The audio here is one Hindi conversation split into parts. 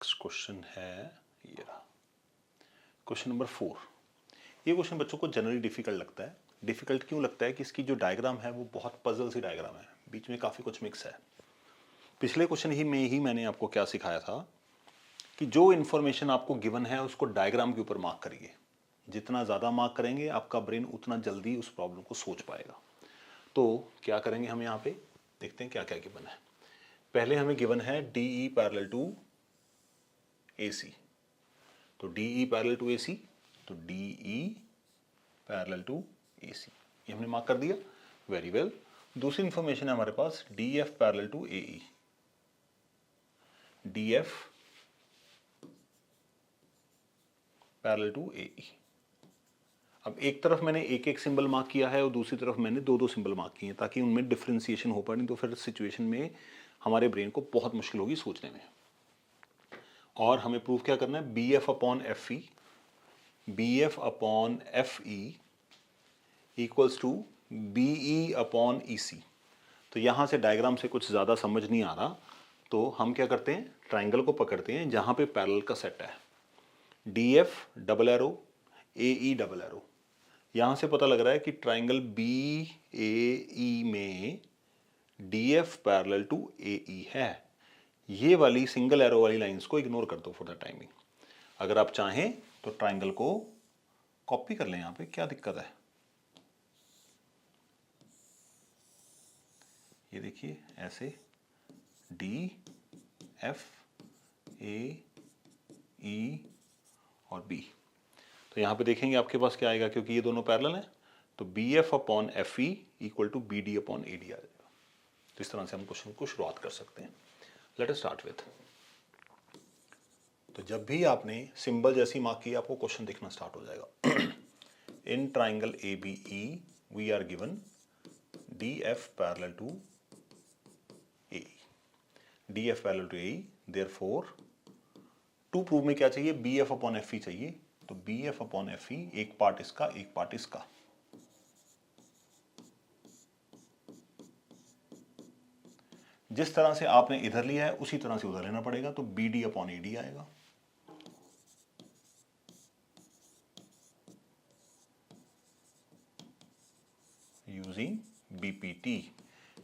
नेक्स्ट क्वेश्चन है ये रहा, क्वेश्चन नंबर 4। ये क्वेश्चन बच्चों को जनरली डिफिकल्ट लगता है। डिफिकल्ट क्यों लगता है कि इसकी जो डायग्राम है वो बहुत पजल सी डायग्राम है, बीच में काफ़ी कुछ मिक्स है। पिछले क्वेश्चन ही मैंने आपको क्या सिखाया था कि जो इन्फॉर्मेशन आपको गिवन है उसको डायग्राम के ऊपर मार्क करिए। जितना ज़्यादा मार्क करेंगे आपका ब्रेन उतना जल्दी उस प्रॉब्लम को सोच पाएगा। तो क्या करेंगे हम यहाँ पे, देखते हैं क्या क्या गिवन है। पहले हमें गिवन है DE पैरेलल टू AC, तो DE पैरेलल टू AC, तो DE पैरेलल टू AC ये हमने मार्क कर दिया। Very well. दूसरी इंफॉर्मेशन है हमारे पास DF parallel to AE, DF parallel to AE। अब एक तरफ मैंने एक एक सिंबल मार्क किया है और दूसरी तरफ मैंने दो दो सिंबल मार्क किए हैं ताकि उनमें डिफ्रेंसिएशन हो पाए, नहीं तो फिर सिचुएशन में हमारे ब्रेन को बहुत मुश्किल होगी सोचने में। और हमें प्रूफ क्या करना है, BF upon FE, BF upon FE equals to BE upon EC। तो यहाँ से डायग्राम से कुछ ज़्यादा समझ नहीं आ रहा, तो हम क्या करते हैं, ट्राइंगल को पकड़ते हैं जहाँ पे पैरेलल का सेट है। DF double arrow, AE double arrow. यहाँ से पता लग रहा है कि ट्राइंगल BAE में DF पैरेलल टू AE है। ये वाली सिंगल एरो वाली लाइंस को इग्नोर कर दो फॉर द टाइमिंग। अगर आप चाहें तो ट्राइंगल को कॉपी कर लें, यहाँ पे क्या दिक्कत है। ये देखिए ऐसे DF AE और B। तो यहाँ पे देखेंगे आपके पास क्या आएगा, क्योंकि ये दोनों पैरेलल हैं, तो BF upon FE equal to BD upon AD आ जाएगा। तो इस तरह से हम क्वेश्चन को शुरुआत कर सकते हैं। लेट अस स्टार्ट विथ, तो जब भी आपने सिंबल जैसी मार्क की आपको क्वेश्चन दिखना स्टार्ट हो जाएगा। In triangle ABE we are given DF parallel to AE, DF parallel to AE, therefore to prove में क्या चाहिए, BF अपॉन FE चाहिए। तो BF अपॉन FE एक पार्ट इसका एक पार्ट इसका। जिस तरह से आपने इधर लिया है उसी तरह से उधर लेना पड़ेगा, तो BD अपॉन AD आएगा। यूजिंग BPT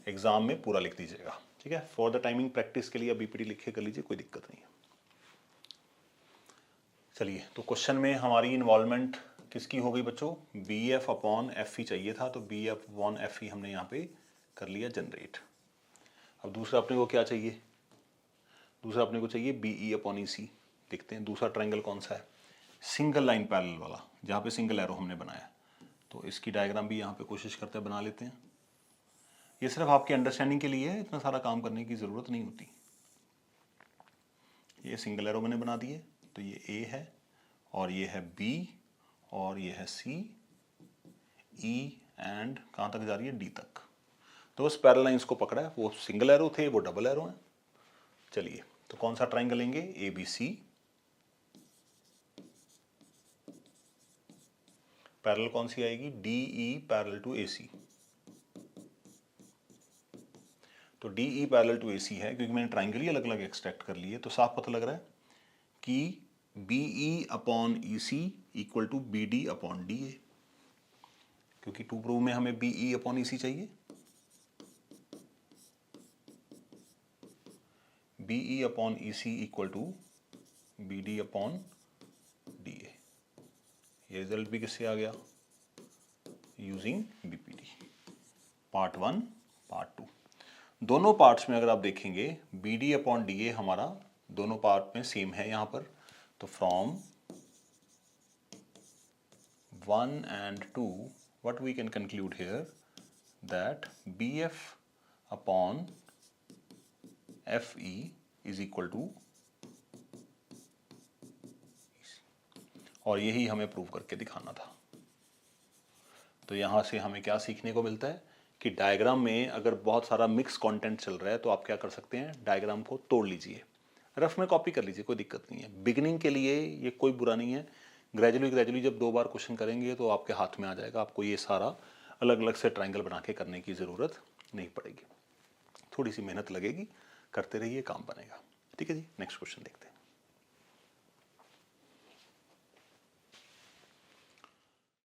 एग्जाम में पूरा लिख दीजिएगा, ठीक है। फॉर द टाइमिंग प्रैक्टिस के लिए BPT लिखे कर लीजिए, कोई दिक्कत नहीं है। चलिए, तो क्वेश्चन में हमारी इन्वॉल्वमेंट किसकी हो गई बच्चों, BF अपॉन FE चाहिए था, तो BF अपॉन FE हमने यहाँ पे कर लिया जनरेट। अब दूसरा अपने को क्या चाहिए, दूसरा अपने को चाहिए BE अपॉन EC। देखते हैं दूसरा ट्राइंगल कौन सा है, सिंगल लाइन पैरेलल वाला, जहाँ पे सिंगल एरो हमने बनाया। तो इसकी डायग्राम भी यहाँ पे कोशिश करते हैं बना लेते हैं। ये सिर्फ आपकी अंडरस्टैंडिंग के लिए है, इतना सारा काम करने की ज़रूरत नहीं होती। ये सिंगल एरो मैंने बना दिए, तो ये A है और ये है B और ये है C, E एंड कहाँ तक जा रही है, D तक। तो उस पैरेलल लाइंस को पकड़ा है, वो सिंगल एरो थे, वो डबल एरो हैं। चलिए, तो कौन सा ट्राइंगल लेंगे, ABC। पैरेलल कौन सी आएगी, DE पैरेलल टू AC। तो DE पैरेलल टू AC है, क्योंकि मैंने ट्राइंगल ही अलग अलग एक्सट्रैक्ट कर लिए, तो साफ पता लग रहा है कि BE upon EC equal to BD upon DA, क्योंकि टू प्रूव में हमें BE अपॉन EC चाहिए। BE upon EC equal to BD upon DA। ये रिजल्ट भी किससे आ गया, यूजिंग BPT। पार्ट 1 पार्ट 2 दोनों पार्ट्स में अगर आप देखेंगे BD अपॉन DA हमारा दोनों पार्ट में सेम है यहाँ पर। तो from 1 and 2 what we can conclude here that BF upon FE is equal to, और यही हमें प्रूव करके दिखाना था। तो यहाँ से हमें क्या सीखने को मिलता है कि डायग्राम में अगर बहुत सारा मिक्स कंटेंट चल रहा है तो आप क्या कर सकते हैं, डायग्राम को तोड़ लीजिए, रफ में कॉपी कर लीजिए, कोई दिक्कत नहीं है। बिगिनिंग के लिए ये कोई बुरा नहीं है, ग्रेजुअली जब 2 बार क्वेश्चन करेंगे तो आपके हाथ में आ जाएगा, आपको ये सारा अलग अलग से ट्राइंगल बना के करने की ज़रूरत नहीं पड़ेगी। थोड़ी सी मेहनत लगेगी, करते रहिए, काम बनेगा। ठीक है जी, नेक्स्ट क्वेश्चन देखते हैं।